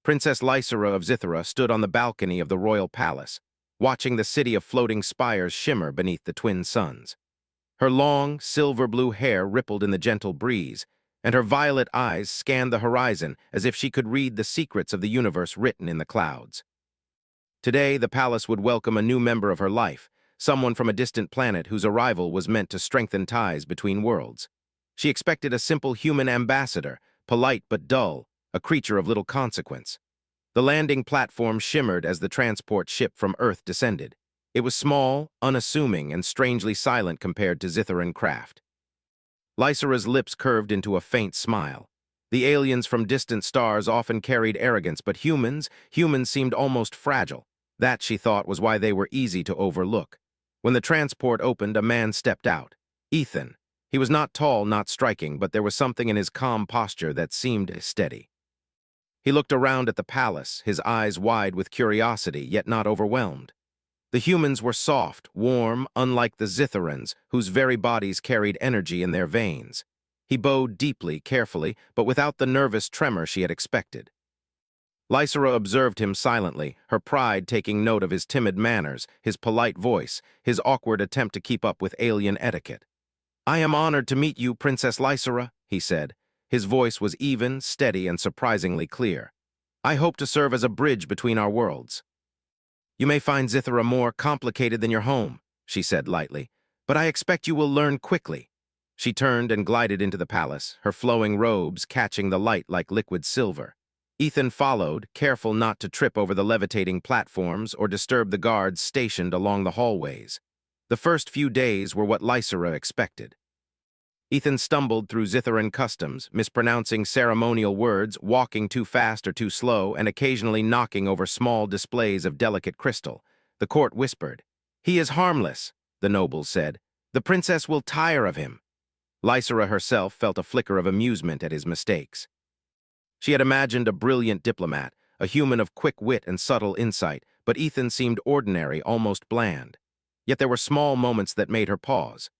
Princess Lysera of Zithra stood on the balcony of the royal palace, watching the city of floating spires shimmer beneath the twin suns. Her long, silver-blue hair rippled in the gentle breeze, and her violet eyes scanned the horizon as if she could read the secrets of the universe written in the clouds. Today, the palace would welcome a new member of her life, someone from a distant planet whose arrival was meant to strengthen ties between worlds. She expected a simple human ambassador, polite but dull, a creature of little consequence. The landing platform shimmered as the transport ship from Earth descended. It was small, unassuming, and strangely silent compared to Zitharan craft. Lysera's lips curved into a faint smile. The aliens from distant stars often carried arrogance, but humans seemed almost fragile. That, she thought, was why they were easy to overlook. When the transport opened, a man stepped out. Ethan. He was not tall, not striking, but there was something in his calm posture that seemed steady. He looked around at the palace, his eyes wide with curiosity, yet not overwhelmed. The humans were soft, warm, unlike the Zitharans, whose very bodies carried energy in their veins. He bowed deeply, carefully, but without the nervous tremor she had expected. Lysera observed him silently, her pride taking note of his timid manners, his polite voice, his awkward attempt to keep up with alien etiquette. "I am honored to meet you, Princess Lysera," he said. His voice was even, steady, and surprisingly clear. "I hope to serve as a bridge between our worlds." "You may find Zithra more complicated than your home," she said lightly, "but I expect you will learn quickly." She turned and glided into the palace, her flowing robes catching the light like liquid silver. Ethan followed, careful not to trip over the levitating platforms or disturb the guards stationed along the hallways. The first few days were what Lysera expected. Ethan stumbled through Zitharan customs, mispronouncing ceremonial words, walking too fast or too slow, and occasionally knocking over small displays of delicate crystal. The court whispered. "He is harmless," the nobles said. "The princess will tire of him." Lysera herself felt a flicker of amusement at his mistakes. She had imagined a brilliant diplomat, a human of quick wit and subtle insight, but Ethan seemed ordinary, almost bland. Yet there were small moments that made her pause.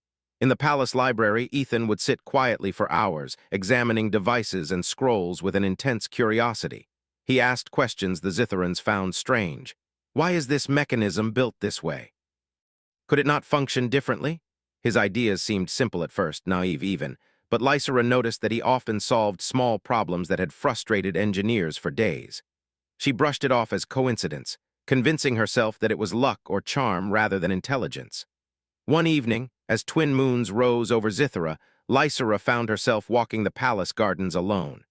In the palace library, Ethan would sit quietly for hours, examining devices and scrolls with an intense curiosity. He asked questions the Zitharans found strange. Why is this mechanism built this way? Could it not function differently? His ideas seemed simple at first, naive even, but Lysera noticed that he often solved small problems that had frustrated engineers for days. She brushed it off as coincidence, convincing herself that it was luck or charm rather than intelligence. One evening, as twin moons rose over Zithra, Lysera found herself walking the palace gardens alone.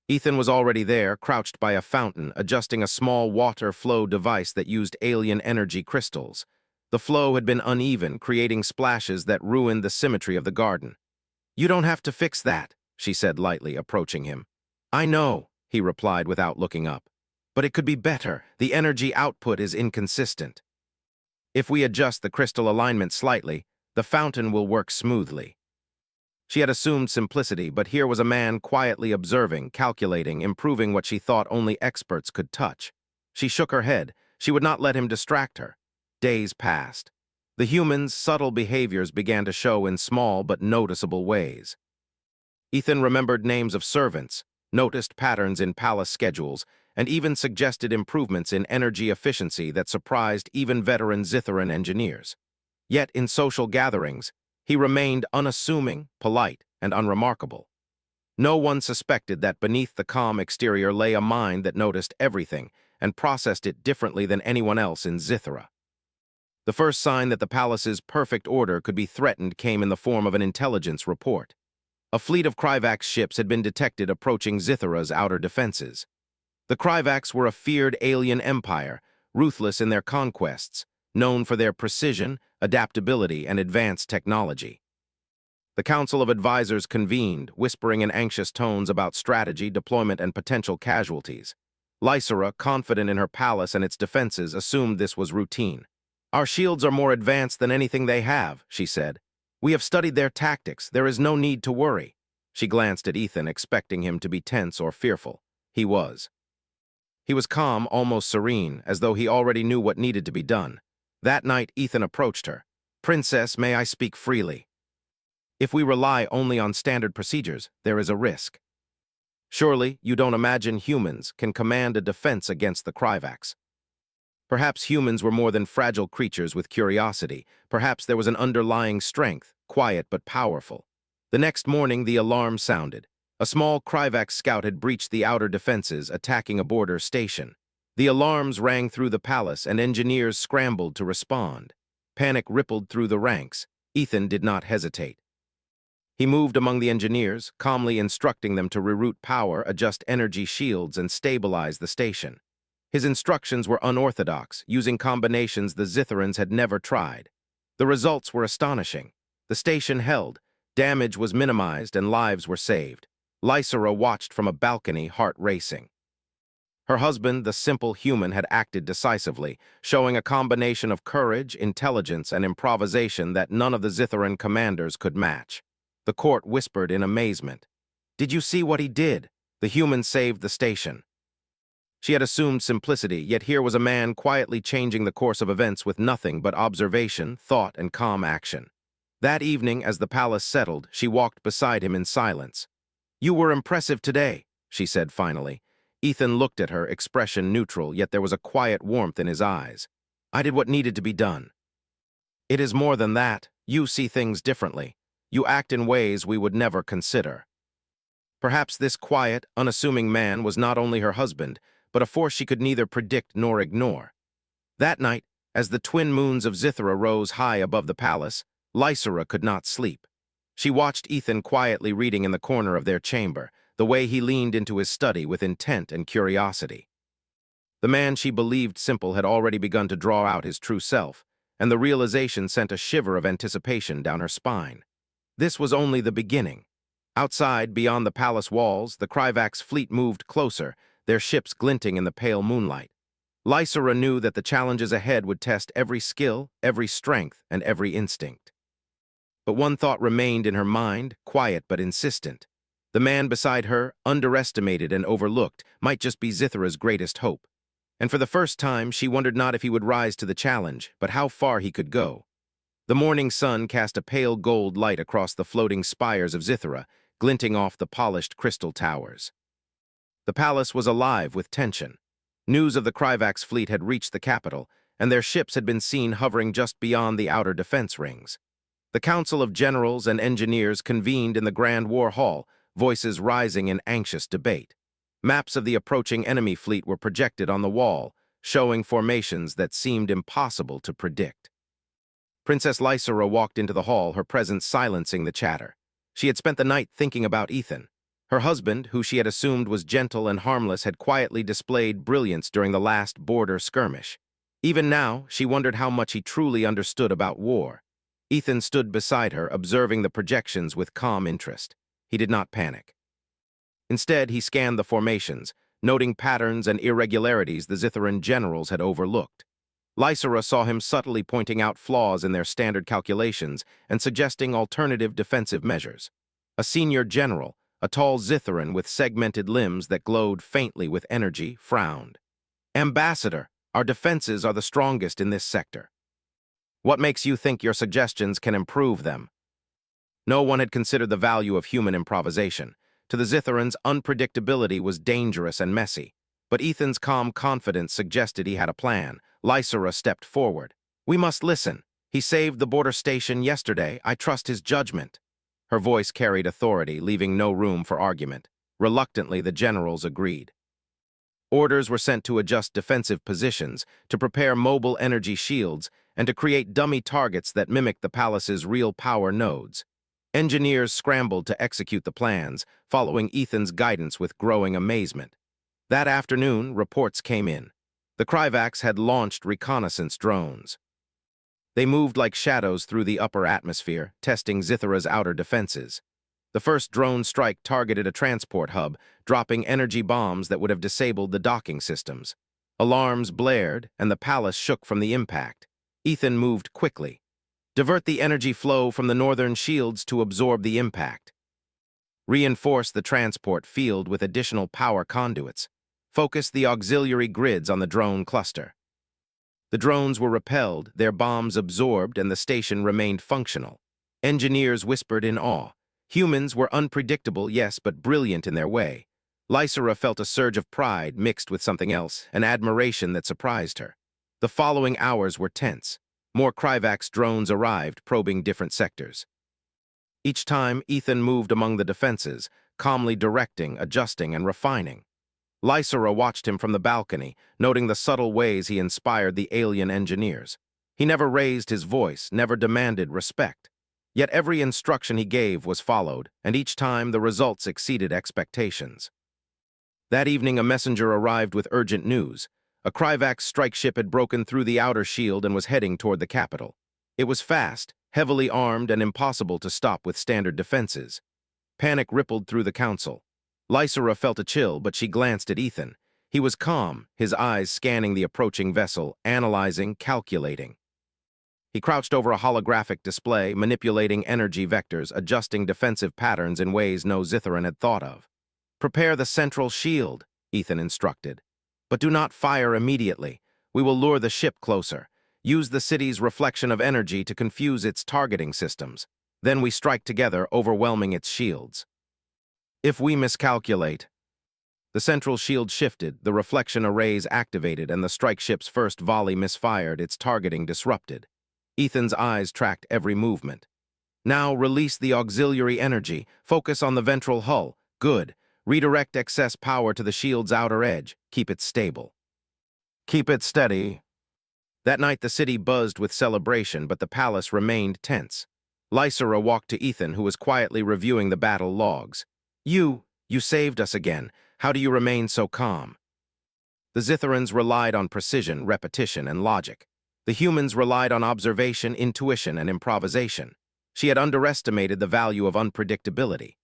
Ethan was already there, crouched by a fountain, adjusting a small water flow device that used alien energy crystals. The flow had been uneven, creating splashes that ruined the symmetry of the garden. "You don't have to fix that," she said lightly, approaching him. "I know," he replied without looking up. "But it could be better. The energy output is inconsistent. If we adjust the crystal alignment slightly, the fountain will work smoothly." She had assumed simplicity, but here was a man quietly observing, calculating, improving what she thought only experts could touch. She shook her head. She would not let him distract her. Days passed. The humans' subtle behaviors began to show in small but noticeable ways. Ethan remembered names of servants, noticed patterns in palace schedules, and even suggested improvements in energy efficiency that surprised even veteran Zitharan engineers. Yet in social gatherings, he remained unassuming, polite, and unremarkable. No one suspected that beneath the calm exterior lay a mind that noticed everything and processed it differently than anyone else in Zithra. The first sign that the palace's perfect order could be threatened came in the form of an intelligence report. A fleet of Kryvax ships had been detected approaching Zithra's outer defenses. The Kryvax were a feared alien empire, ruthless in their conquests, known for their precision, adaptability, and advanced technology. The Council of Advisors convened, whispering in anxious tones about strategy, deployment, and potential casualties. Lysera, confident in her palace and its defenses, assumed this was routine. "Our shields are more advanced than anything they have," she said. "We have studied their tactics. There is no need to worry." She glanced at Ethan, expecting him to be tense or fearful. He was. He was calm, almost serene, as though he already knew what needed to be done. That night, Ethan approached her. "Princess, may I speak freely? If we rely only on standard procedures, there is a risk." Surely, you don't imagine humans can command a defense against the Kryvax. Perhaps humans were more than fragile creatures with curiosity. Perhaps there was an underlying strength, quiet but powerful. The next morning, the alarm sounded. A small Kryvax scout had breached the outer defenses, attacking a border station. The alarms rang through the palace, and engineers scrambled to respond. Panic rippled through the ranks. Ethan did not hesitate. He moved among the engineers, calmly instructing them to reroute power, adjust energy shields, and stabilize the station. His instructions were unorthodox, using combinations the Zitherans had never tried. The results were astonishing. The station held, damage was minimized, and lives were saved. Lysera watched from a balcony, heart racing. Her husband, the simple human, had acted decisively, showing a combination of courage, intelligence, and improvisation that none of the Zitharan commanders could match. The court whispered in amazement. "Did you see what he did? The human saved the station." She had assumed simplicity, yet here was a man quietly changing the course of events with nothing but observation, thought, and calm action. That evening, as the palace settled, she walked beside him in silence. "You were impressive today," she said finally. Ethan looked at her, expression neutral, yet there was a quiet warmth in his eyes. "I did what needed to be done." "It is more than that. You see things differently. You act in ways we would never consider." Perhaps this quiet, unassuming man was not only her husband, but a force she could neither predict nor ignore. That night, as the twin moons of Zithra rose high above the palace, Lysera could not sleep. She watched Ethan quietly reading in the corner of their chamber, the way he leaned into his study with intent and curiosity. The man she believed simple had already begun to draw out his true self, and the realization sent a shiver of anticipation down her spine. This was only the beginning. Outside, beyond the palace walls, the Kryvax fleet moved closer, their ships glinting in the pale moonlight. Lysera knew that the challenges ahead would test every skill, every strength, and every instinct. But one thought remained in her mind, quiet but insistent. The man beside her, underestimated and overlooked, might just be Zithra's greatest hope. And for the first time, she wondered not if he would rise to the challenge, but how far he could go. The morning sun cast a pale gold light across the floating spires of Zithra, glinting off the polished crystal towers. The palace was alive with tension. News of the Kryvax fleet had reached the capital, and their ships had been seen hovering just beyond the outer defense rings. The council of generals and engineers convened in the Grand War Hall, voices rising in anxious debate. Maps of the approaching enemy fleet were projected on the wall, showing formations that seemed impossible to predict. Princess Lysera walked into the hall, her presence silencing the chatter. She had spent the night thinking about Ethan. Her husband, who she had assumed was gentle and harmless, had quietly displayed brilliance during the last border skirmish. Even now, she wondered how much he truly understood about war. Ethan stood beside her, observing the projections with calm interest. He did not panic. Instead, he scanned the formations, noting patterns and irregularities the Zitharan generals had overlooked. Lysera saw him subtly pointing out flaws in their standard calculations and suggesting alternative defensive measures. A senior general, a tall Zitharan with segmented limbs that glowed faintly with energy, frowned. "Ambassador, our defenses are the strongest in this sector. What makes you think your suggestions can improve them?" No one had considered the value of human improvisation. To the Zitharans, unpredictability was dangerous and messy. But Ethan's calm confidence suggested he had a plan. Lysera stepped forward. "We must listen. He saved the border station yesterday. I trust his judgment." Her voice carried authority, leaving no room for argument. Reluctantly, the generals agreed. Orders were sent to adjust defensive positions, to prepare mobile energy shields, and to create dummy targets that mimicked the palace's real power nodes. Engineers scrambled to execute the plans, following Ethan's guidance with growing amazement. That afternoon, reports came in. The Kryvax had launched reconnaissance drones. They moved like shadows through the upper atmosphere, testing Zithra's outer defenses. The first drone strike targeted a transport hub, dropping energy bombs that would have disabled the docking systems. Alarms blared, and the palace shook from the impact. Ethan moved quickly. Divert the energy flow from the northern shields to absorb the impact. Reinforce the transport field with additional power conduits. Focus the auxiliary grids on the drone cluster. The drones were repelled, their bombs absorbed, and the station remained functional. Engineers whispered in awe. Humans were unpredictable, yes, but brilliant in their way. Lysera felt a surge of pride mixed with something else, an admiration that surprised her. The following hours were tense. More Kryvax drones arrived, probing different sectors. Each time, Ethan moved among the defenses, calmly directing, adjusting, and refining. Lysera watched him from the balcony, noting the subtle ways he inspired the alien engineers. He never raised his voice, never demanded respect. Yet every instruction he gave was followed, and each time the results exceeded expectations. That evening, a messenger arrived with urgent news. A Kryvax strike ship had broken through the outer shield and was heading toward the capital. It was fast, heavily armed, and impossible to stop with standard defenses. Panic rippled through the council. Lysera felt a chill, but she glanced at Ethan. He was calm, his eyes scanning the approaching vessel, analyzing, calculating. He crouched over a holographic display, manipulating energy vectors, adjusting defensive patterns in ways no Zithran had thought of. "Prepare the central shield," Ethan instructed. "But do not fire immediately. We will lure the ship closer. Use the city's reflection of energy to confuse its targeting systems. Then we strike together, overwhelming its shields. If we miscalculate..." The central shield shifted, the reflection arrays activated, and the strike ship's first volley misfired, its targeting disrupted. Ethan's eyes tracked every movement. "Now release the auxiliary energy. Focus on the ventral hull. Good. Redirect excess power to the shield's outer edge. Keep it stable." "Keep it steady." That night the city buzzed with celebration, but the palace remained tense. Lysera walked to Ethan, who was quietly reviewing the battle logs. You saved us again. How do you remain so calm?" The Zitharans relied on precision, repetition, and logic. The humans relied on observation, intuition, and improvisation. She had underestimated the value of unpredictability.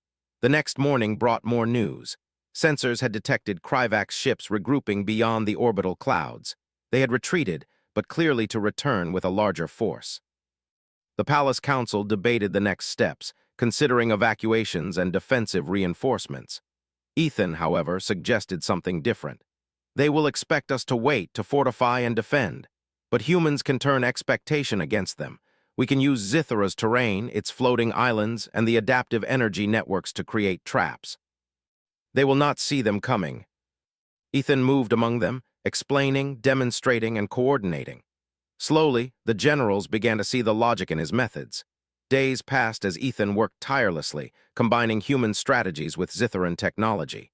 The next morning brought more news. Sensors had detected Kryvax ships regrouping beyond the orbital clouds. They had retreated, but clearly to return with a larger force. The Palace Council debated the next steps, considering evacuations and defensive reinforcements. Ethan, however, suggested something different. "They will expect us to wait, to fortify and defend. But humans can turn expectation against them. We can use Zithara's terrain, its floating islands, and the adaptive energy networks to create traps. They will not see them coming." Ethan moved among them, explaining, demonstrating, and coordinating. Slowly, the generals began to see the logic in his methods. Days passed as Ethan worked tirelessly, combining human strategies with Zitharan technology.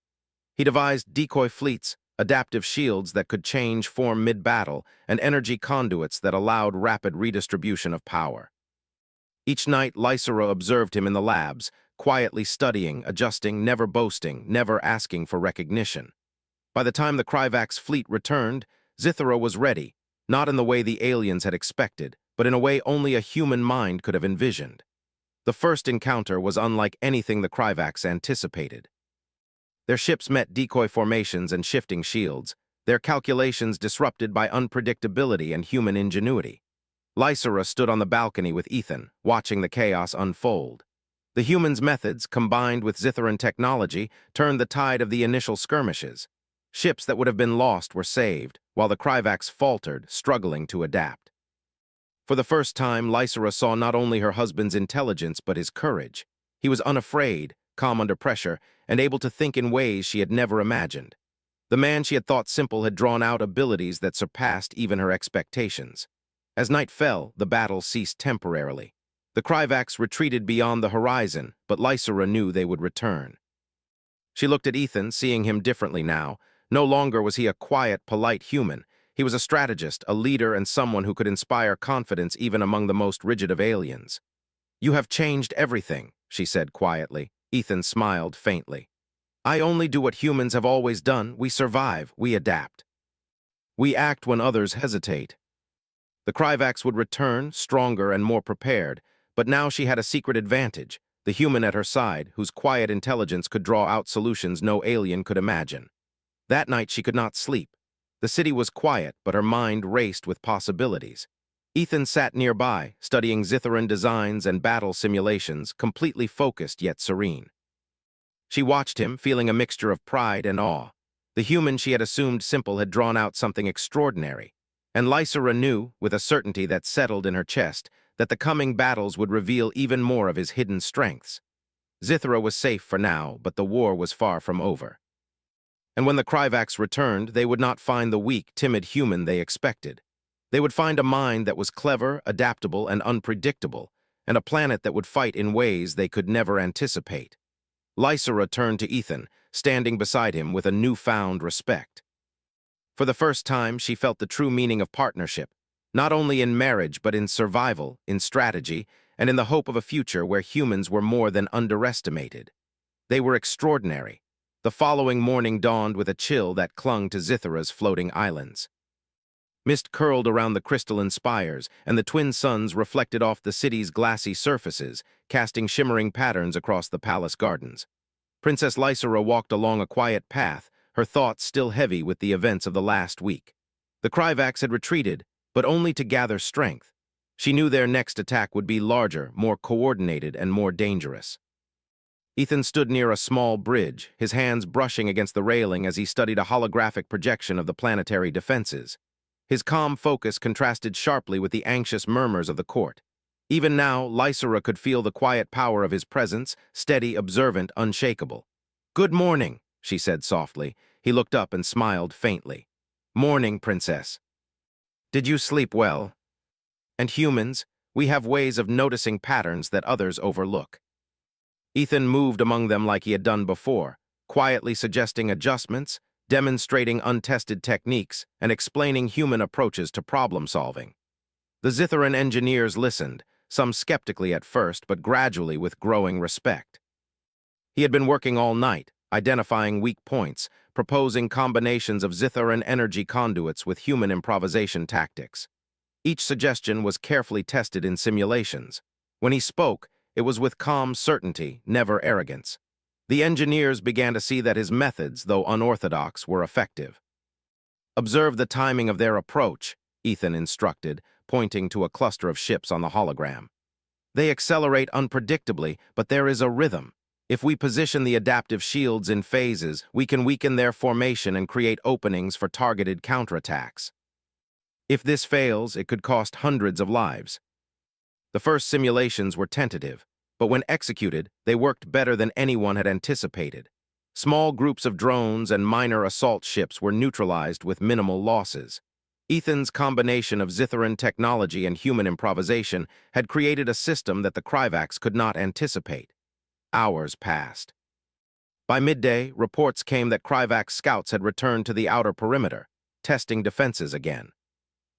He devised decoy fleets, adaptive shields that could change form mid-battle, and energy conduits that allowed rapid redistribution of power. Each night, Lysera observed him in the labs, quietly studying, adjusting, never boasting, never asking for recognition. By the time the Kryvax fleet returned, Zithara was ready, not in the way the aliens had expected, but in a way only a human mind could have envisioned. The first encounter was unlike anything the Kryvax anticipated. Their ships met decoy formations and shifting shields, their calculations disrupted by unpredictability and human ingenuity. Lysera stood on the balcony with Ethan, watching the chaos unfold. The humans' methods, combined with Zitharan technology, turned the tide of the initial skirmishes. Ships that would have been lost were saved, while the Kryvax faltered, struggling to adapt. For the first time, Lysera saw not only her husband's intelligence but his courage. He was unafraid, calm under pressure, and able to think in ways she had never imagined. The man she had thought simple had drawn out abilities that surpassed even her expectations. As night fell, the battle ceased temporarily. The Kryvax retreated beyond the horizon, but Lysera knew they would return. She looked at Ethan, seeing him differently now. No longer was he a quiet, polite human. He was a strategist, a leader, and someone who could inspire confidence even among the most rigid of aliens. "You have changed everything," she said quietly. Ethan smiled faintly. "I only do what humans have always done. We survive, we adapt. We act when others hesitate." The Kryvax would return, stronger and more prepared, but now she had a secret advantage, the human at her side, whose quiet intelligence could draw out solutions no alien could imagine. That night she could not sleep. The city was quiet, but her mind raced with possibilities. Ethan sat nearby, studying Zitharan designs and battle simulations, completely focused yet serene. She watched him, feeling a mixture of pride and awe. The human she had assumed simple had drawn out something extraordinary. And Lysera knew, with a certainty that settled in her chest, that the coming battles would reveal even more of his hidden strengths. Zithara was safe for now, but the war was far from over. And when the Kryvax returned, they would not find the weak, timid human they expected. They would find a mind that was clever, adaptable, and unpredictable, and a planet that would fight in ways they could never anticipate. Lysera turned to Ethan, standing beside him with a newfound respect. For the first time, she felt the true meaning of partnership, not only in marriage but in survival, in strategy, and in the hope of a future where humans were more than underestimated. They were extraordinary. The following morning dawned with a chill that clung to Zithara's floating islands. Mist curled around the crystalline spires, and the twin suns reflected off the city's glassy surfaces, casting shimmering patterns across the palace gardens. Princess Lysera walked along a quiet path, her thoughts still heavy with the events of the last week. The Kryvax had retreated, but only to gather strength. She knew their next attack would be larger, more coordinated, and more dangerous. Ethan stood near a small bridge, his hands brushing against the railing as he studied a holographic projection of the planetary defenses. His calm focus contrasted sharply with the anxious murmurs of the court. Even now, Lysera could feel the quiet power of his presence, steady, observant, unshakable. "Good morning," she said softly. He looked up and smiled faintly. "Morning, Princess. Did you sleep well? And humans, we have ways of noticing patterns that others overlook." Ethan moved among them like he had done before, quietly suggesting adjustments, demonstrating untested techniques, and explaining human approaches to problem-solving. The Zitharan engineers listened, some skeptically at first, but gradually with growing respect. He had been working all night, identifying weak points, proposing combinations of Zitharan energy conduits with human improvisation tactics. Each suggestion was carefully tested in simulations. When he spoke, it was with calm certainty, never arrogance. The engineers began to see that his methods, though unorthodox, were effective. "Observe the timing of their approach," Ethan instructed, pointing to a cluster of ships on the hologram. "They accelerate unpredictably, but there is a rhythm. If we position the adaptive shields in phases, we can weaken their formation and create openings for targeted counterattacks. If this fails, it could cost hundreds of lives." The first simulations were tentative, but when executed, they worked better than anyone had anticipated. Small groups of drones and minor assault ships were neutralized with minimal losses. Ethan's combination of Zitharan technology and human improvisation had created a system that the Kryvax could not anticipate. Hours passed. By midday, reports came that Kryvax scouts had returned to the outer perimeter, testing defenses again.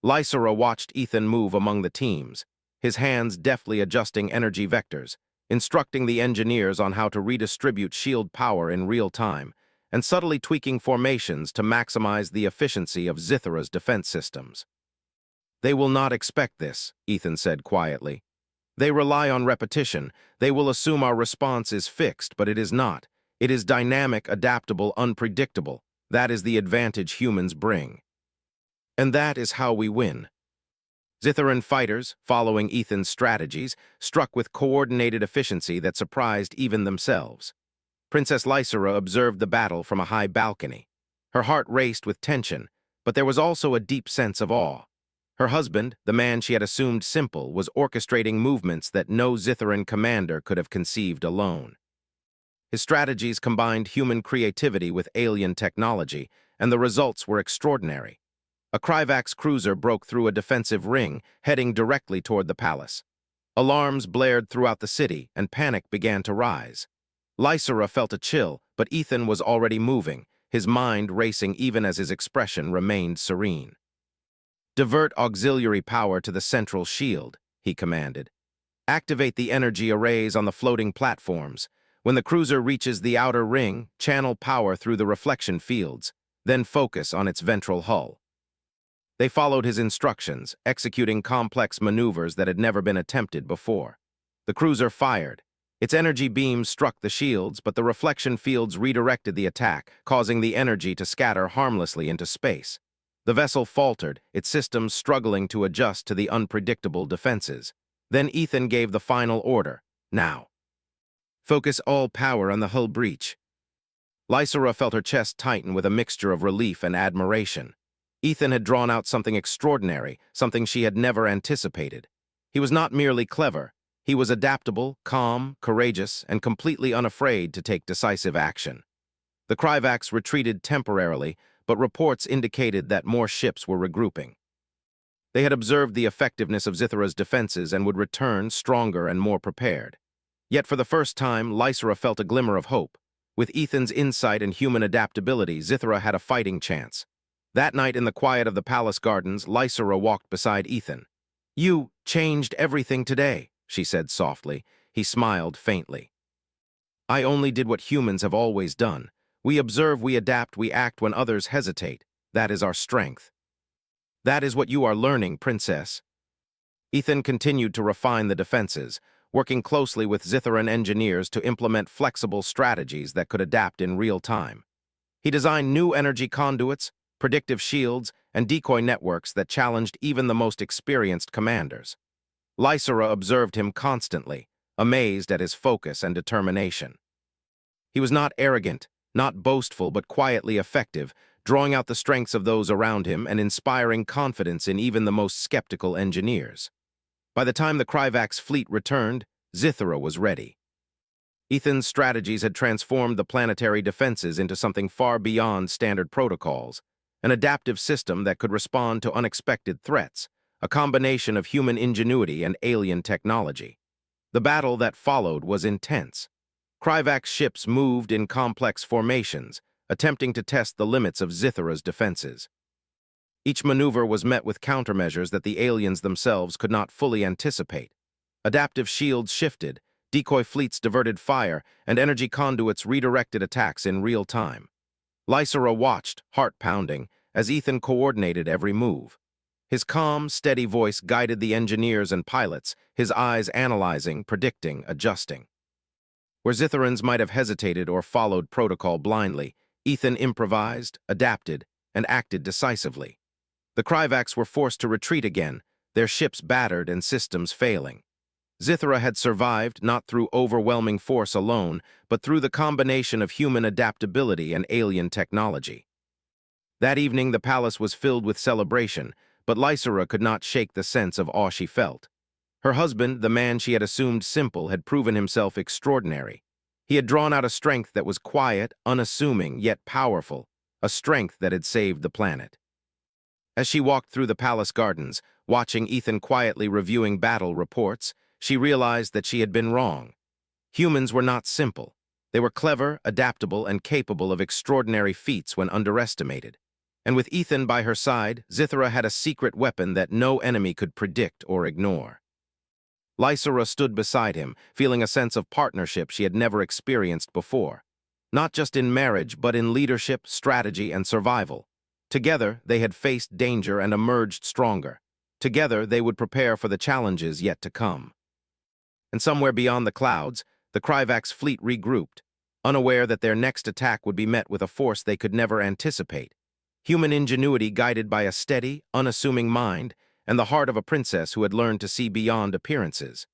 Lysera watched Ethan move among the teams, his hands deftly adjusting energy vectors, instructing the engineers on how to redistribute shield power in real time, and subtly tweaking formations to maximize the efficiency of Zithara's defense systems. "They will not expect this," Ethan said quietly. "They rely on repetition. They will assume our response is fixed, but it is not. It is dynamic, adaptable, unpredictable. That is the advantage humans bring. And that is how we win." Zitharan fighters, following Ethan's strategies, struck with coordinated efficiency that surprised even themselves. Princess Lysera observed the battle from a high balcony. Her heart raced with tension, but there was also a deep sense of awe. Her husband, the man she had assumed simple, was orchestrating movements that no Zitharan commander could have conceived alone. His strategies combined human creativity with alien technology, and the results were extraordinary. A Kryvax cruiser broke through a defensive ring, heading directly toward the palace. Alarms blared throughout the city, and panic began to rise. Lysera felt a chill, but Ethan was already moving, his mind racing even as his expression remained serene. "Divert auxiliary power to the central shield," he commanded. "Activate the energy arrays on the floating platforms. When the cruiser reaches the outer ring, channel power through the reflection fields, then focus on its ventral hull." They followed his instructions, executing complex maneuvers that had never been attempted before. The cruiser fired. Its energy beams struck the shields, but the reflection fields redirected the attack, causing the energy to scatter harmlessly into space. The vessel faltered, its systems struggling to adjust to the unpredictable defenses. Then Ethan gave the final order. "Now. Focus all power on the hull breach." Lysera felt her chest tighten with a mixture of relief and admiration. Ethan had drawn out something extraordinary, something she had never anticipated. He was not merely clever. He was adaptable, calm, courageous, and completely unafraid to take decisive action. The Kryvax retreated temporarily, but reports indicated that more ships were regrouping. They had observed the effectiveness of Zithra's defenses and would return stronger and more prepared. Yet for the first time, Lysera felt a glimmer of hope. With Ethan's insight and human adaptability, Zithra had a fighting chance. That night in the quiet of the palace gardens, Lysera walked beside Ethan. "You changed everything today," she said softly. He smiled faintly. "I only did what humans have always done. We observe, we adapt, we act when others hesitate. That is our strength." "That is what you are learning, Princess." Ethan continued to refine the defenses, working closely with Zithran engineers to implement flexible strategies that could adapt in real time. He designed new energy conduits, predictive shields, and decoy networks that challenged even the most experienced commanders. Lysera observed him constantly, amazed at his focus and determination. He was not arrogant, not boastful, but quietly effective, drawing out the strengths of those around him and inspiring confidence in even the most skeptical engineers. By the time the Kryvax fleet returned, Zithra was ready. Ethan's strategies had transformed the planetary defenses into something far beyond standard protocols, an adaptive system that could respond to unexpected threats, a combination of human ingenuity and alien technology. The battle that followed was intense. Kryvax ships moved in complex formations, attempting to test the limits of Zithra's defenses. Each maneuver was met with countermeasures that the aliens themselves could not fully anticipate. Adaptive shields shifted, decoy fleets diverted fire, and energy conduits redirected attacks in real time. Lysera watched, heart pounding, as Ethan coordinated every move. His calm, steady voice guided the engineers and pilots, his eyes analyzing, predicting, adjusting. Where Zithrans might have hesitated or followed protocol blindly, Ethan improvised, adapted, and acted decisively. The Kryvax were forced to retreat again, their ships battered and systems failing. Zithra had survived not through overwhelming force alone, but through the combination of human adaptability and alien technology. That evening, the palace was filled with celebration, but Lysera could not shake the sense of awe she felt. Her husband, the man she had assumed simple, had proven himself extraordinary. He had drawn out a strength that was quiet, unassuming, yet powerful, a strength that had saved the planet. As she walked through the palace gardens, watching Ethan quietly reviewing battle reports, she realized that she had been wrong. Humans were not simple. They were clever, adaptable, and capable of extraordinary feats when underestimated. And with Ethan by her side, Zithra had a secret weapon that no enemy could predict or ignore. Lysera stood beside him, feeling a sense of partnership she had never experienced before. Not just in marriage, but in leadership, strategy, and survival. Together, they had faced danger and emerged stronger. Together, they would prepare for the challenges yet to come. And somewhere beyond the clouds, the Kryvax fleet regrouped, unaware that their next attack would be met with a force they could never anticipate. Human ingenuity guided by a steady, unassuming mind, and the heart of a princess who had learned to see beyond appearances.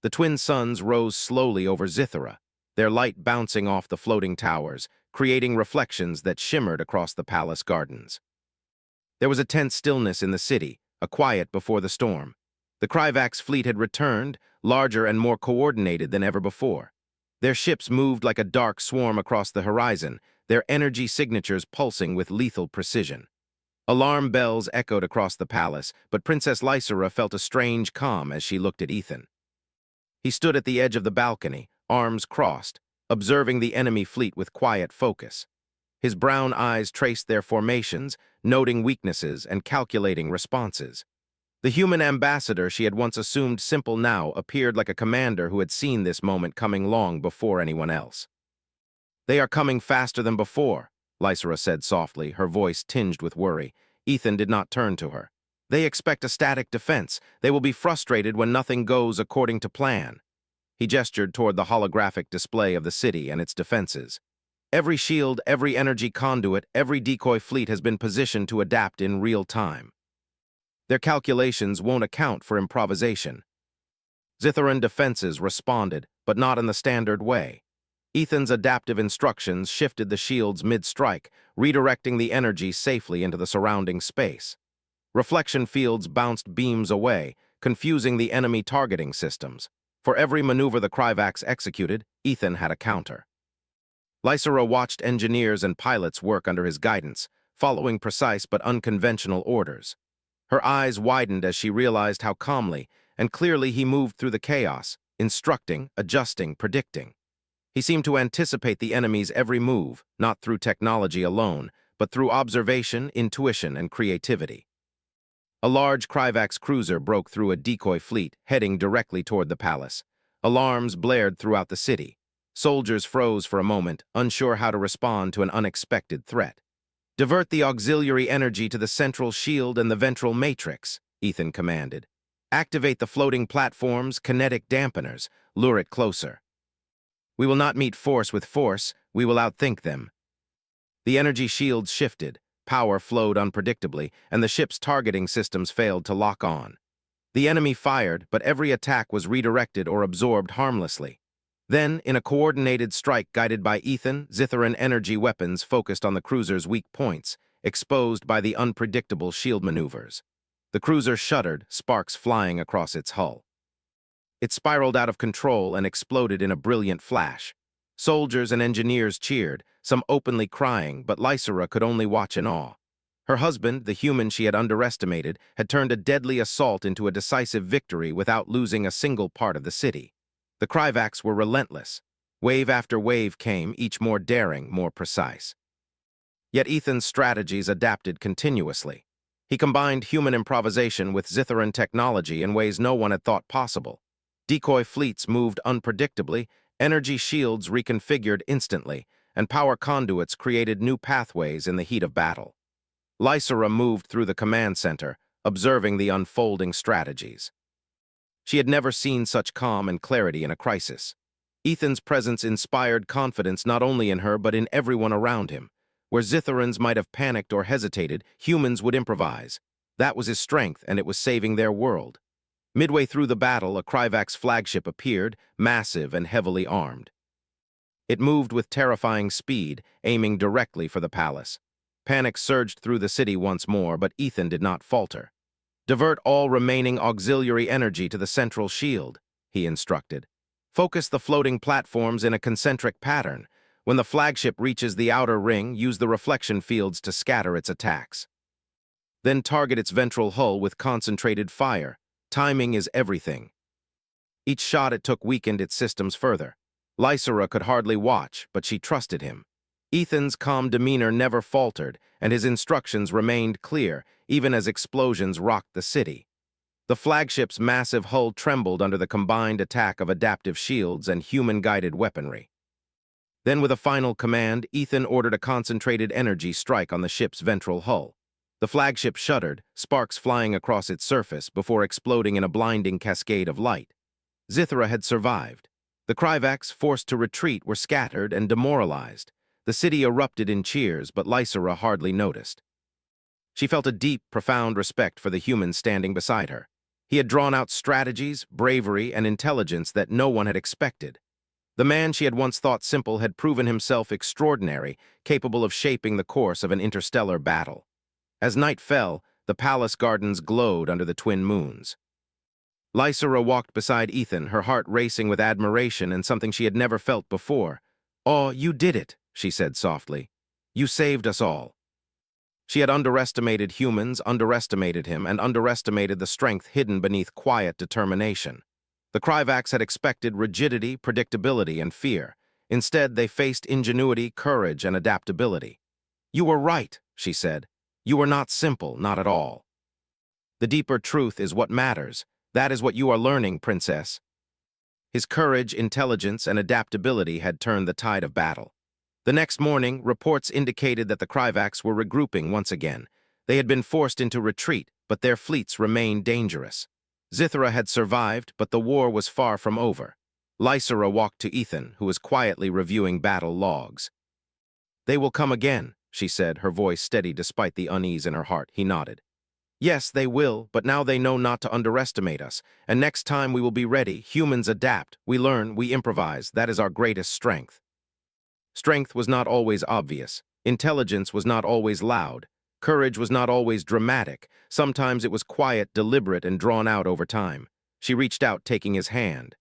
The twin suns rose slowly over Zithra, their light bouncing off the floating towers, creating reflections that shimmered across the palace gardens. There was a tense stillness in the city, a quiet before the storm. The Kryvax fleet had returned, larger and more coordinated than ever before. Their ships moved like a dark swarm across the horizon, their energy signatures pulsing with lethal precision. Alarm bells echoed across the palace, but Princess Lysera felt a strange calm as she looked at Ethan. He stood at the edge of the balcony, arms crossed, observing the enemy fleet with quiet focus. His brown eyes traced their formations, noting weaknesses and calculating responses. The human ambassador she had once assumed simple now appeared like a commander who had seen this moment coming long before anyone else. "They are coming faster than before," Lysera said softly, her voice tinged with worry. Ethan did not turn to her. "They expect a static defense. They will be frustrated when nothing goes according to plan." He gestured toward the holographic display of the city and its defenses. "Every shield, every energy conduit, every decoy fleet has been positioned to adapt in real time. Their calculations won't account for improvisation." Zithran defenses responded, but not in the standard way. Ethan's adaptive instructions shifted the shields mid-strike, redirecting the energy safely into the surrounding space. Reflection fields bounced beams away, confusing the enemy targeting systems. For every maneuver the Kryvax executed, Ethan had a counter. Lysera watched engineers and pilots work under his guidance, following precise but unconventional orders. Her eyes widened as she realized how calmly and clearly he moved through the chaos, instructing, adjusting, predicting. He seemed to anticipate the enemy's every move, not through technology alone, but through observation, intuition, and creativity. A large Kryvax cruiser broke through a decoy fleet, heading directly toward the palace. Alarms blared throughout the city. Soldiers froze for a moment, unsure how to respond to an unexpected threat. "Divert the auxiliary energy to the central shield and the ventral matrix," Ethan commanded. "Activate the floating platforms, kinetic dampeners. Lure it closer. We will not meet force with force, we will outthink them." The energy shields shifted, power flowed unpredictably, and the ship's targeting systems failed to lock on. The enemy fired, but every attack was redirected or absorbed harmlessly. Then, in a coordinated strike guided by Ethan, Zitharan energy weapons focused on the cruiser's weak points, exposed by the unpredictable shield maneuvers. The cruiser shuddered, sparks flying across its hull. It spiraled out of control and exploded in a brilliant flash. Soldiers and engineers cheered, some openly crying, but Lysera could only watch in awe. Her husband, the human she had underestimated, had turned a deadly assault into a decisive victory without losing a single part of the city. The Kryvax were relentless. Wave after wave came, each more daring, more precise. Yet Ethan's strategies adapted continuously. He combined human improvisation with Zitharan technology in ways no one had thought possible. Decoy fleets moved unpredictably, energy shields reconfigured instantly, and power conduits created new pathways in the heat of battle. Lysera moved through the command center, observing the unfolding strategies. She had never seen such calm and clarity in a crisis. Ethan's presence inspired confidence not only in her but in everyone around him. Where Zitharans might have panicked or hesitated, humans would improvise. That was his strength, and it was saving their world. Midway through the battle, a Kryvax flagship appeared, massive and heavily armed. It moved with terrifying speed, aiming directly for the palace. Panic surged through the city once more, but Ethan did not falter. "Divert all remaining auxiliary energy to the central shield," he instructed. "Focus the floating platforms in a concentric pattern. When the flagship reaches the outer ring, use the reflection fields to scatter its attacks. Then target its ventral hull with concentrated fire. Timing is everything." Each shot it took weakened its systems further. Lysera could hardly watch, but she trusted him. Ethan's calm demeanor never faltered, and his instructions remained clear, even as explosions rocked the city. The flagship's massive hull trembled under the combined attack of adaptive shields and human-guided weaponry. Then, with a final command, Ethan ordered a concentrated energy strike on the ship's ventral hull. The flagship shuddered, sparks flying across its surface before exploding in a blinding cascade of light. Zithra had survived. The Kryvax, forced to retreat, were scattered and demoralized. The city erupted in cheers, but Lysera hardly noticed. She felt a deep, profound respect for the human standing beside her. He had drawn out strategies, bravery, and intelligence that no one had expected. The man she had once thought simple had proven himself extraordinary, capable of shaping the course of an interstellar battle. As night fell, the palace gardens glowed under the twin moons. Lysera walked beside Ethan, her heart racing with admiration and something she had never felt before. "Oh, you did it," she said softly. "You saved us all." She had underestimated humans, underestimated him, and underestimated the strength hidden beneath quiet determination. The Kryvax had expected rigidity, predictability, and fear. Instead, they faced ingenuity, courage, and adaptability. "You were right," she said. "You are not simple, not at all. The deeper truth is what matters. That is what you are learning, Princess." His courage, intelligence, and adaptability had turned the tide of battle. The next morning, reports indicated that the Kryvax were regrouping once again. They had been forced into retreat, but their fleets remained dangerous. Zithra had survived, but the war was far from over. Lysera walked to Ethan, who was quietly reviewing battle logs. "They will come again," she said, her voice steady despite the unease in her heart. He nodded. "Yes, they will, but now they know not to underestimate us, and next time we will be ready. Humans adapt, we learn, we improvise. That is our greatest strength." Strength was not always obvious. Intelligence was not always loud. Courage was not always dramatic. Sometimes it was quiet, deliberate, and drawn out over time. She reached out, taking his hand.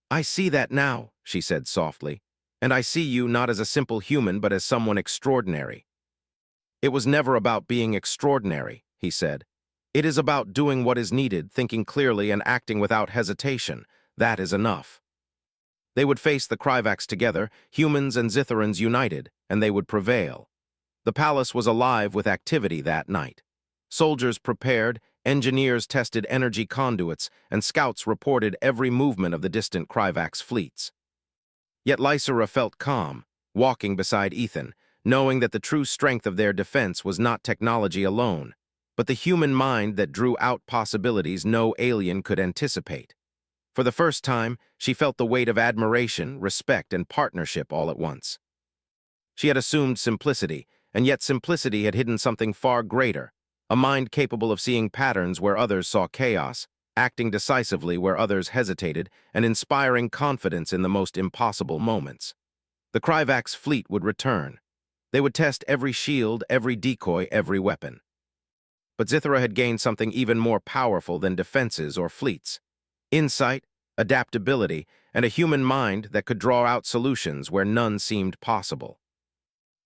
"I see that now," she said softly. And I see you not as a simple human, but as someone extraordinary. It was never about being extraordinary, he said. It is about doing what is needed, thinking clearly and acting without hesitation. That is enough. They would face the Kryvax together, humans and Zitherans united, and they would prevail. The palace was alive with activity that night. Soldiers prepared, engineers tested energy conduits, and scouts reported every movement of the distant Kryvax fleets. Yet Lysera felt calm, walking beside Ethan, knowing that the true strength of their defense was not technology alone, but the human mind that drew out possibilities no alien could anticipate. For the first time, she felt the weight of admiration, respect, and partnership all at once. She had assumed simplicity, and yet simplicity had hidden something far greater, a mind capable of seeing patterns where others saw chaos, acting decisively where others hesitated, and inspiring confidence in the most impossible moments. The Kryvax fleet would return. They would test every shield, every decoy, every weapon. But Zithra had gained something even more powerful than defenses or fleets: insight, adaptability, and a human mind that could draw out solutions where none seemed possible.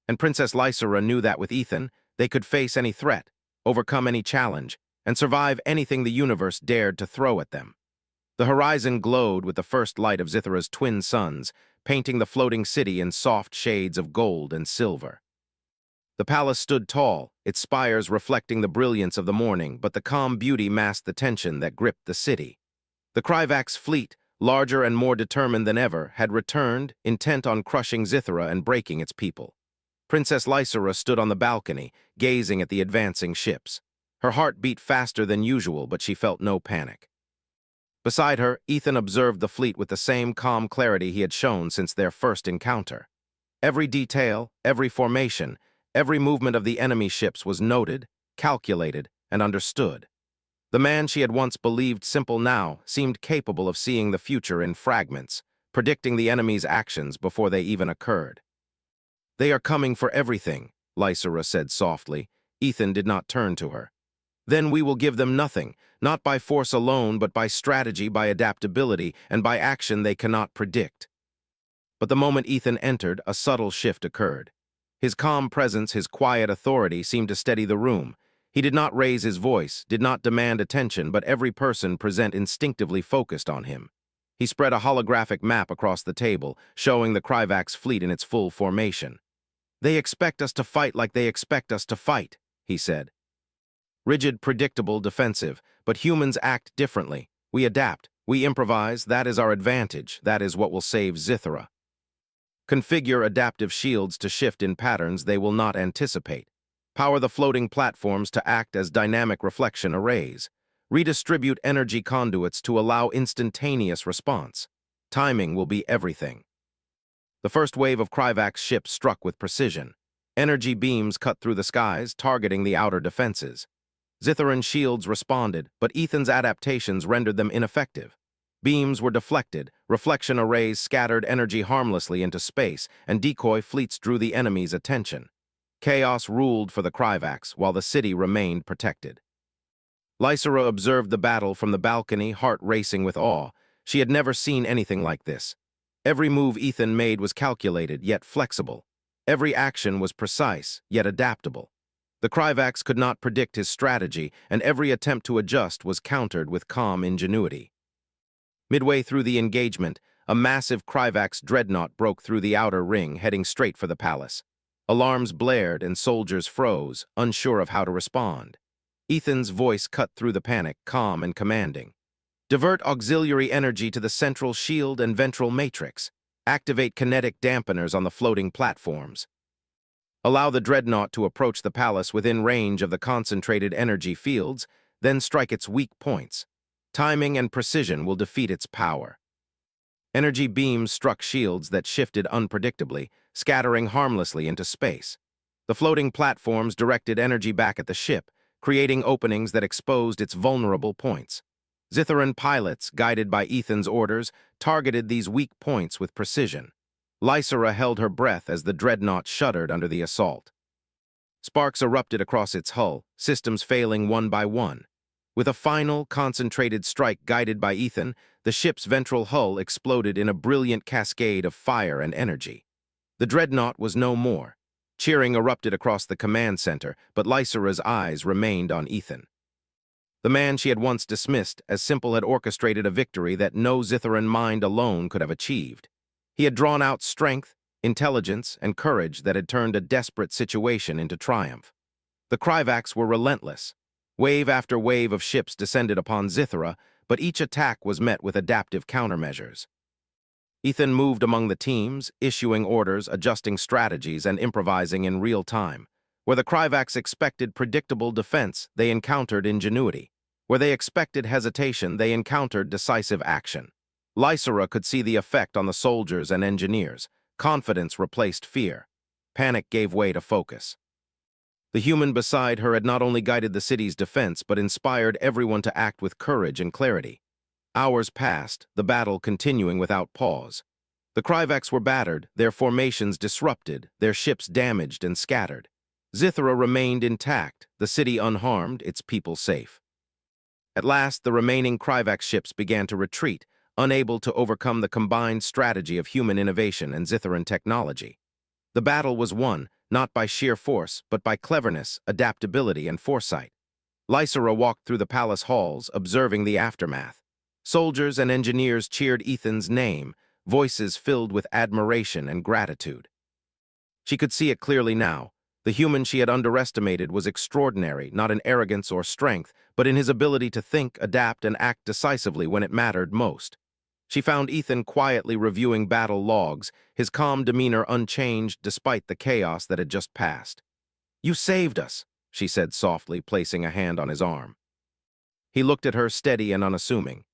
And Princess Lysera knew that with Ethan, they could face any threat, overcome any challenge, and survive anything the universe dared to throw at them. The horizon glowed with the first light of Zithra's twin suns, painting the floating city in soft shades of gold and silver. The palace stood tall, its spires reflecting the brilliance of the morning, but the calm beauty masked the tension that gripped the city. The Kryvax fleet, larger and more determined than ever, had returned, intent on crushing Zithra and breaking its people. Princess Lysera stood on the balcony, gazing at the advancing ships. Her heart beat faster than usual, but she felt no panic. Beside her, Ethan observed the fleet with the same calm clarity he had shown since their first encounter. Every detail, every formation, every movement of the enemy ships was noted, calculated, and understood. The man she had once believed simple now seemed capable of seeing the future in fragments, predicting the enemy's actions before they even occurred. "They are coming for everything," Lysera said softly. Ethan did not turn to her. "Then we will give them nothing, not by force alone, but by strategy, by adaptability, and by action they cannot predict." But the moment Ethan entered, a subtle shift occurred. His calm presence, his quiet authority seemed to steady the room. He did not raise his voice, did not demand attention, but every person present instinctively focused on him. He spread a holographic map across the table, showing the Kryvax fleet in its full formation. "They expect us to fight like they expect us to fight," he said. "Rigid, predictable, defensive, but humans act differently. We adapt, we improvise, that is our advantage, that is what will save Zithra. Configure adaptive shields to shift in patterns they will not anticipate. Power the floating platforms to act as dynamic reflection arrays. Redistribute energy conduits to allow instantaneous response. Timing will be everything." The first wave of Kryvax ships struck with precision. Energy beams cut through the skies, targeting the outer defenses. Zitharan shields responded, but Ethan's adaptations rendered them ineffective. Beams were deflected, reflection arrays scattered energy harmlessly into space, and decoy fleets drew the enemy's attention. Chaos ruled for the Kryvax, while the city remained protected. Lysera observed the battle from the balcony, heart racing with awe. She had never seen anything like this. Every move Ethan made was calculated, yet flexible. Every action was precise, yet adaptable. The Kryvax could not predict his strategy, and every attempt to adjust was countered with calm ingenuity. Midway through the engagement, a massive Kryvax dreadnought broke through the outer ring, heading straight for the palace. Alarms blared and soldiers froze, unsure of how to respond. Ethan's voice cut through the panic, calm and commanding. "Divert auxiliary energy to the central shield and ventral matrix. Activate kinetic dampeners on the floating platforms. Allow the dreadnought to approach the palace within range of the concentrated energy fields, then strike its weak points. Timing and precision will defeat its power." Energy beams struck shields that shifted unpredictably, scattering harmlessly into space. The floating platforms directed energy back at the ship, creating openings that exposed its vulnerable points. Zitharan pilots, guided by Ethan's orders, targeted these weak points with precision. Lysera held her breath as the dreadnought shuddered under the assault. Sparks erupted across its hull, systems failing one by one. With a final, concentrated strike guided by Ethan, the ship's ventral hull exploded in a brilliant cascade of fire and energy. The dreadnought was no more. Cheering erupted across the command center, but Lysera's eyes remained on Ethan. The man she had once dismissed as simple had orchestrated a victory that no Zitharan mind alone could have achieved. He had drawn out strength, intelligence, and courage that had turned a desperate situation into triumph. The Kryvax were relentless. Wave after wave of ships descended upon Zithara, but each attack was met with adaptive countermeasures. Ethan moved among the teams, issuing orders, adjusting strategies, and improvising in real time. Where the Kryvax expected predictable defense, they encountered ingenuity. Where they expected hesitation, they encountered decisive action. Lysera could see the effect on the soldiers and engineers. Confidence replaced fear. Panic gave way to focus. The human beside her had not only guided the city's defense, but inspired everyone to act with courage and clarity. Hours passed, the battle continuing without pause. The Kryvax were battered, their formations disrupted, their ships damaged and scattered. Zithara remained intact, the city unharmed, its people safe. At last, the remaining Kryvax ships began to retreat, unable to overcome the combined strategy of human innovation and Zitharan technology. The battle was won, not by sheer force, but by cleverness, adaptability, and foresight. Lysera walked through the palace halls, observing the aftermath. Soldiers and engineers cheered Ethan's name, voices filled with admiration and gratitude. She could see it clearly now. The human she had underestimated was extraordinary, not in arrogance or strength, but in his ability to think, adapt, and act decisively when it mattered most. She found Ethan quietly reviewing battle logs, his calm demeanor unchanged despite the chaos that had just passed. "You saved us," she said softly, placing a hand on his arm. He looked at her, steady and unassuming.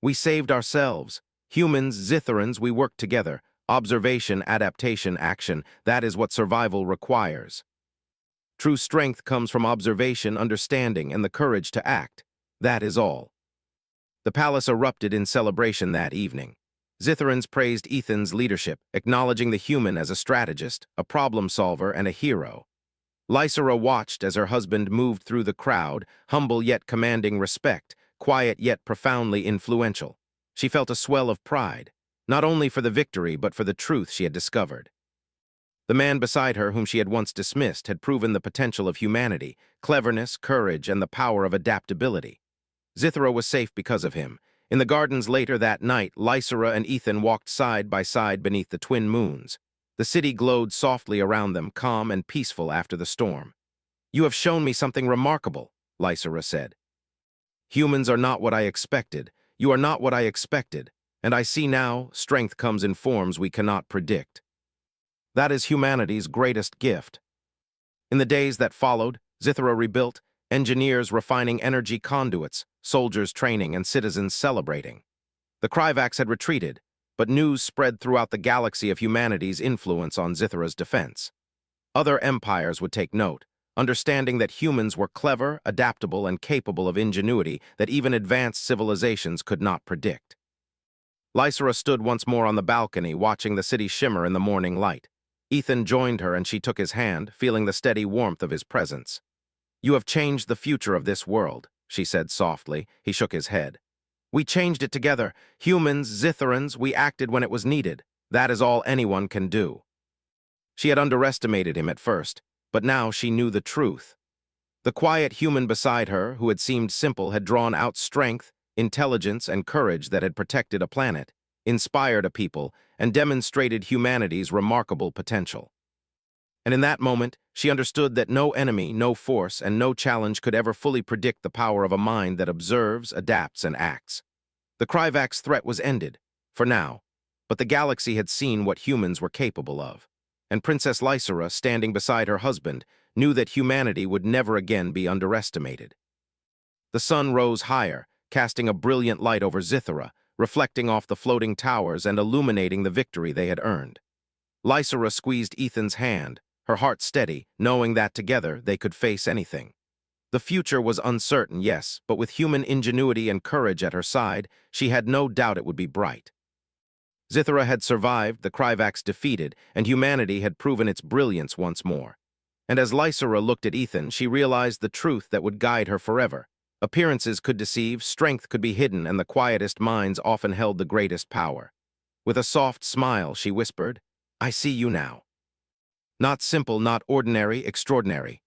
"We saved ourselves. Humans, Zitharans, we worked together. Observation, adaptation, action, that is what survival requires. True strength comes from observation, understanding, and the courage to act. That is all." The palace erupted in celebration that evening. Zitharans praised Ethan's leadership, acknowledging the human as a strategist, a problem solver, and a hero. Lysera watched as her husband moved through the crowd, humble yet commanding respect, quiet yet profoundly influential. She felt a swell of pride, not only for the victory but for the truth she had discovered. The man beside her, whom she had once dismissed, had proven the potential of humanity, cleverness, courage, and the power of adaptability. Zithara was safe because of him. In the gardens later that night, Lysera and Ethan walked side by side beneath the twin moons. The city glowed softly around them, calm and peaceful after the storm. "You have shown me something remarkable," Lysera said. "Humans are not what I expected. You are not what I expected. And I see now, strength comes in forms we cannot predict. That is humanity's greatest gift." In the days that followed, Zithara rebuilt, engineers refining energy conduits, soldiers training, and citizens celebrating. The Kryvax had retreated, but news spread throughout the galaxy of humanity's influence on Zithara's defense. Other empires would take note, understanding that humans were clever, adaptable, and capable of ingenuity that even advanced civilizations could not predict. Lysera stood once more on the balcony, watching the city shimmer in the morning light. Ethan joined her and she took his hand, feeling the steady warmth of his presence. "You have changed the future of this world," she said softly. He shook his head. "We changed it together. Humans, Zitharans, we acted when it was needed. That is all anyone can do." She had underestimated him at first, but now she knew the truth. The quiet human beside her, who had seemed simple, had drawn out strength, intelligence, and courage that had protected a planet, inspired a people, and demonstrated humanity's remarkable potential. And in that moment, she understood that no enemy, no force, and no challenge could ever fully predict the power of a mind that observes, adapts, and acts. The Kryvax threat was ended, for now, but the galaxy had seen what humans were capable of. And Princess Lysera, standing beside her husband, knew that humanity would never again be underestimated. The sun rose higher, casting a brilliant light over Zithara, reflecting off the floating towers and illuminating the victory they had earned. Lysera squeezed Ethan's hand, her heart steady, knowing that together they could face anything. The future was uncertain, yes, but with human ingenuity and courage at her side, she had no doubt it would be bright. Zithara had survived, the Kryvax defeated, and humanity had proven its brilliance once more. And as Lysera looked at Ethan, she realized the truth that would guide her forever. Appearances could deceive, strength could be hidden, and the quietest minds often held the greatest power. With a soft smile, she whispered, "I see you now. Not simple, not ordinary, extraordinary.